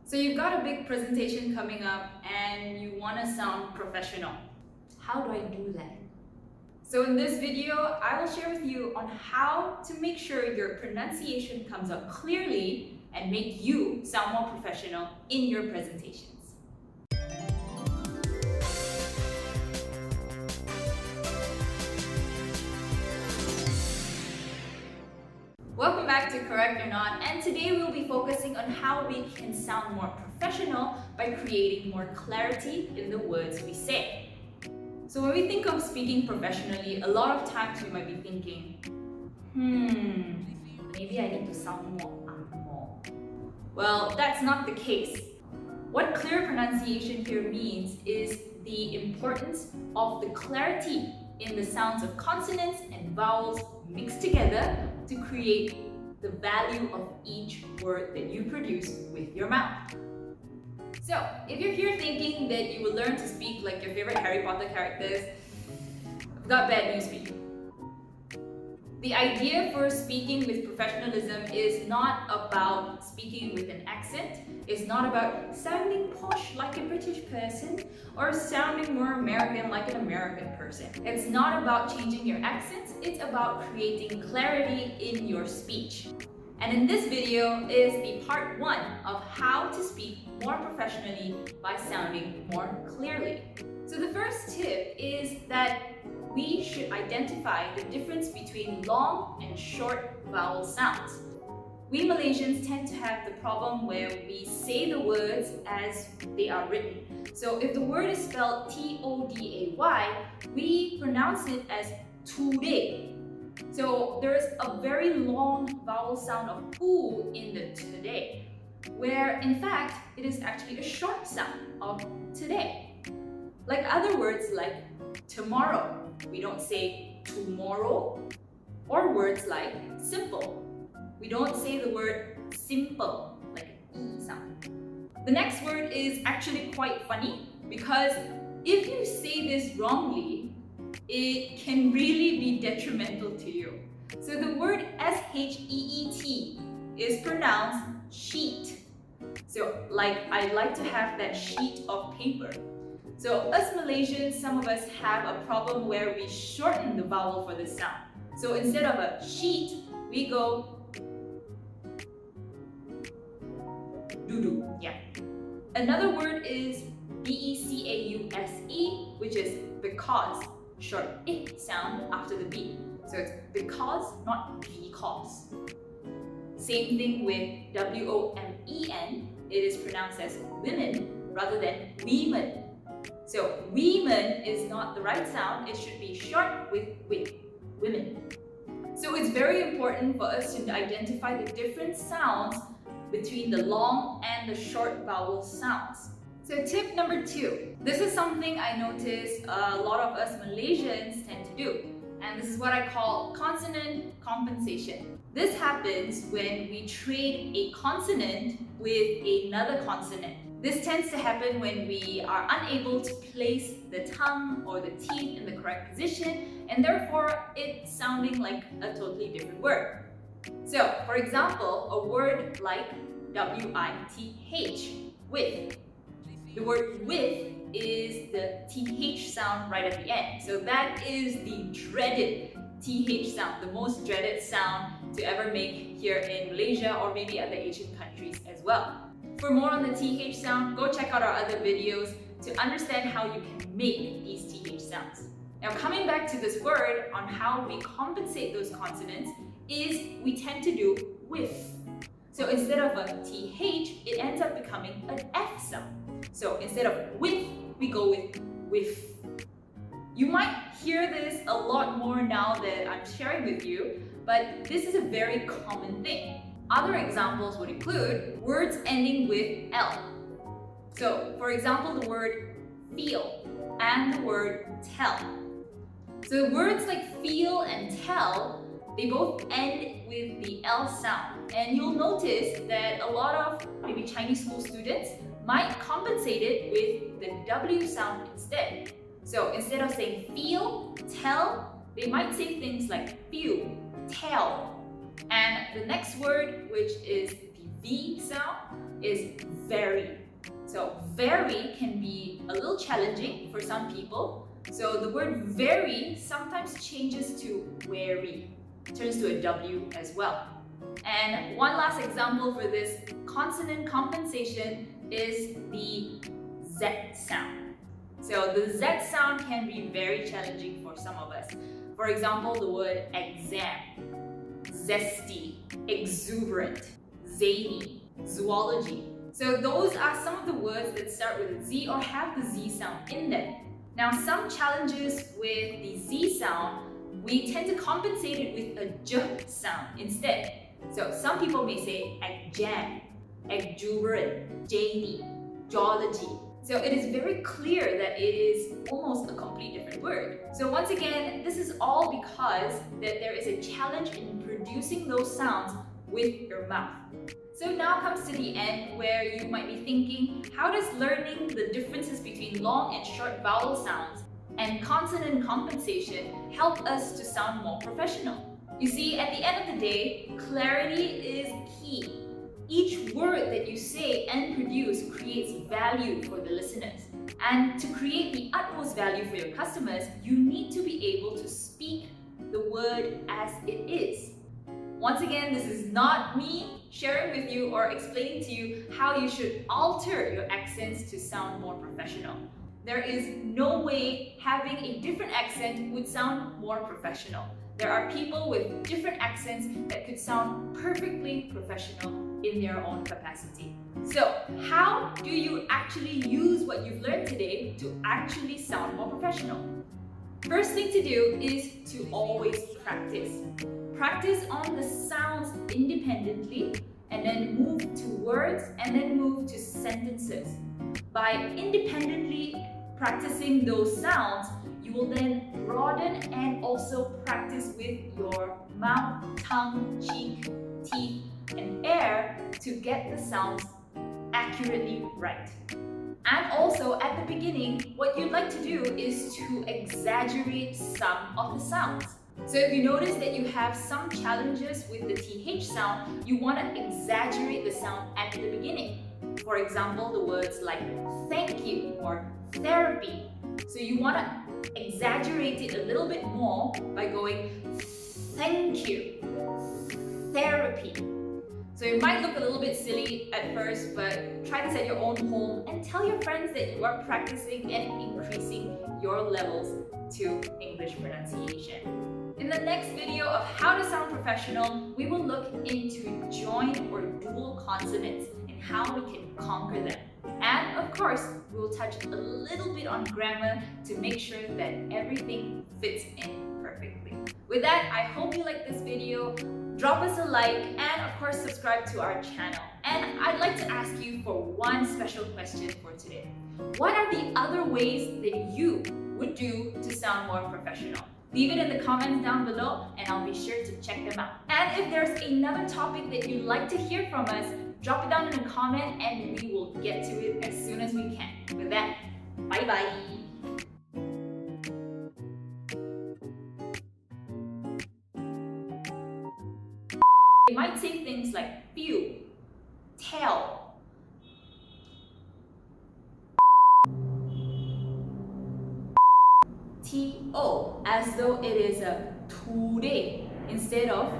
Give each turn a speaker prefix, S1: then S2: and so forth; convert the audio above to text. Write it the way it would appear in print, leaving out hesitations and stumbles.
S1: So you've got a big presentation coming up and you want to sound professional. How do I do that? So in this video, I will share with you on how to make sure your pronunciation comes up clearly and make you sound more professional in your presentations. Welcome back to Correct or Not, and today we'll be focusing on how we can sound more professional by creating more clarity in the words we say. So when we think of speaking professionally, a lot of times we might be thinking, maybe I need to sound more angmo. Well, that's not the case. What clear pronunciation here means is the importance of the clarity in the sounds of consonants and vowels mixed together to create the value of each word that you produce with your mouth. So, if you're here thinking that you will learn to speak like your favorite Harry Potter characters, I've got bad news for you. The idea for speaking with professionalism is not about speaking with an accent, it's not about sounding posh like a British person or sounding more American like an American person. It's not about changing your accents, it's about creating clarity in your speech. And in this video is the part 1 of how to speak more professionally by sounding more clearly. So the first tip is that we should identify the difference between long and short vowel sounds. We Malaysians tend to have the problem where we say the words as they are written. So if the word is spelled T-O-D-A-Y, we pronounce it as today. So there is a very long vowel sound of oo in the today, where in fact it is actually a short sound of today. Like other words like tomorrow, we don't say tomorrow, or words like simple. We don't say the word simple, like an E sound. The next word is actually quite funny because if you say this wrongly, it can really be detrimental to you. So the word S-H-E-E-T is pronounced sheet. So like I like to have that sheet of paper. So us Malaysians, some of us have a problem where we shorten the vowel for this sound. So instead of a sheet, we go doo-doo. Yeah. Another word is B-E-C-A-U-S-E, which is because. Short I sound after the B. So it's because, not because. Same thing with W-O-M-E-N. It is pronounced as women rather than wemen. So wemen is not the right sound. It should be short with women. So it's very important for us to identify the different sounds between the long and the short vowel sounds. So tip number 2. This is something I notice a lot of us Malaysians tend to do. And this is what I call consonant compensation. This happens when we trade a consonant with another consonant. This tends to happen when we are unable to place the tongue or the teeth in the correct position, and therefore it's sounding like a totally different word. So, for example, a word like W-I-T-H, with. The word with is the TH sound right at the end. So that is the dreaded TH sound, the most dreaded sound to ever make here in Malaysia or maybe other Asian countries as well. For more on the TH sound, go check out our other videos to understand how you can make these TH sounds. Now coming back to this word on how we compensate those consonants is we tend to do with. So instead of a TH, it ends up becoming an F sound. So instead of with, we go with. You might hear this a lot more now that I'm sharing with you, but this is a very common thing. Other examples would include words ending with L. So for example, the word feel and the word tell. So words like feel and tell, they both end with the L sound. And you'll notice that a lot of maybe Chinese school students might compensate it with the W sound instead. So instead of saying feel, tell, they might say things like feel, tell. And the next word, which is the V sound, is very. So very can be a little challenging for some people. So the word very sometimes changes to wary, turns to a W as well. And one last example for this consonant compensation is the Z sound. So the Z sound can be very challenging for some of us. For example, the word exam, zesty, exuberant, zany, zoology. So those are some of the words that start with a Z or have the Z sound in them. Now, some challenges with the Z sound, we tend to compensate it with a J sound instead. So some people may say exam, exuberant, zany, zoology. So it is very clear that it is almost a complete different word. So once again, this is all because that there is a challenge in producing those sounds with your mouth. So now comes to the end where you might be thinking, how does learning the differences between long and short vowel sounds and consonant compensation help us to sound more professional? You see, at the end of the day, clarity is key. Each word that you say and produce creates value for the listeners. And to create the utmost value for your customers, you need to be able to speak the word as it is. Once again, this is not me sharing with you or explaining to you how you should alter your accents to sound more professional. There is no way having a different accent would sound more professional. There are people with different accents that could sound perfectly professional in their own capacity. So, how do you actually use what you've learned today to actually sound more professional? First thing to do is to always practice. Practice on the sounds independently and then move to words and then move to sentences. By independently practicing those sounds, you will then broaden and also practice with your mouth, tongue, cheek, teeth, and air to get the sounds accurately right. And also at the beginning, what you'd like to do is to exaggerate some of the sounds. So if you notice that you have some challenges with the TH sound, you want to exaggerate the sound at the beginning. For example, the words like thank you or therapy. So you want to exaggerate it a little bit more by going thank you, therapy. So it might look a little bit silly at first, but try this at your own home and tell your friends that you are practicing and increasing your levels to English pronunciation. In the next video of how to sound professional, we will look into joint or dual consonants and how we can conquer them. And of course, we will touch a little bit on grammar to make sure that everything fits in perfectly. With that, I hope you like this video. Drop us a like and of course subscribe to our channel. And I'd like to ask you for one special question for today. What are the other ways that you would do to sound more professional? Leave it in the comments down below and I'll be sure to check them out. And if there's another topic that you'd like to hear from us, drop it down in a comment and we will get to it as soon as we can. With that, bye-bye. You might say things like feel, tell, T-O, as though it is a today instead of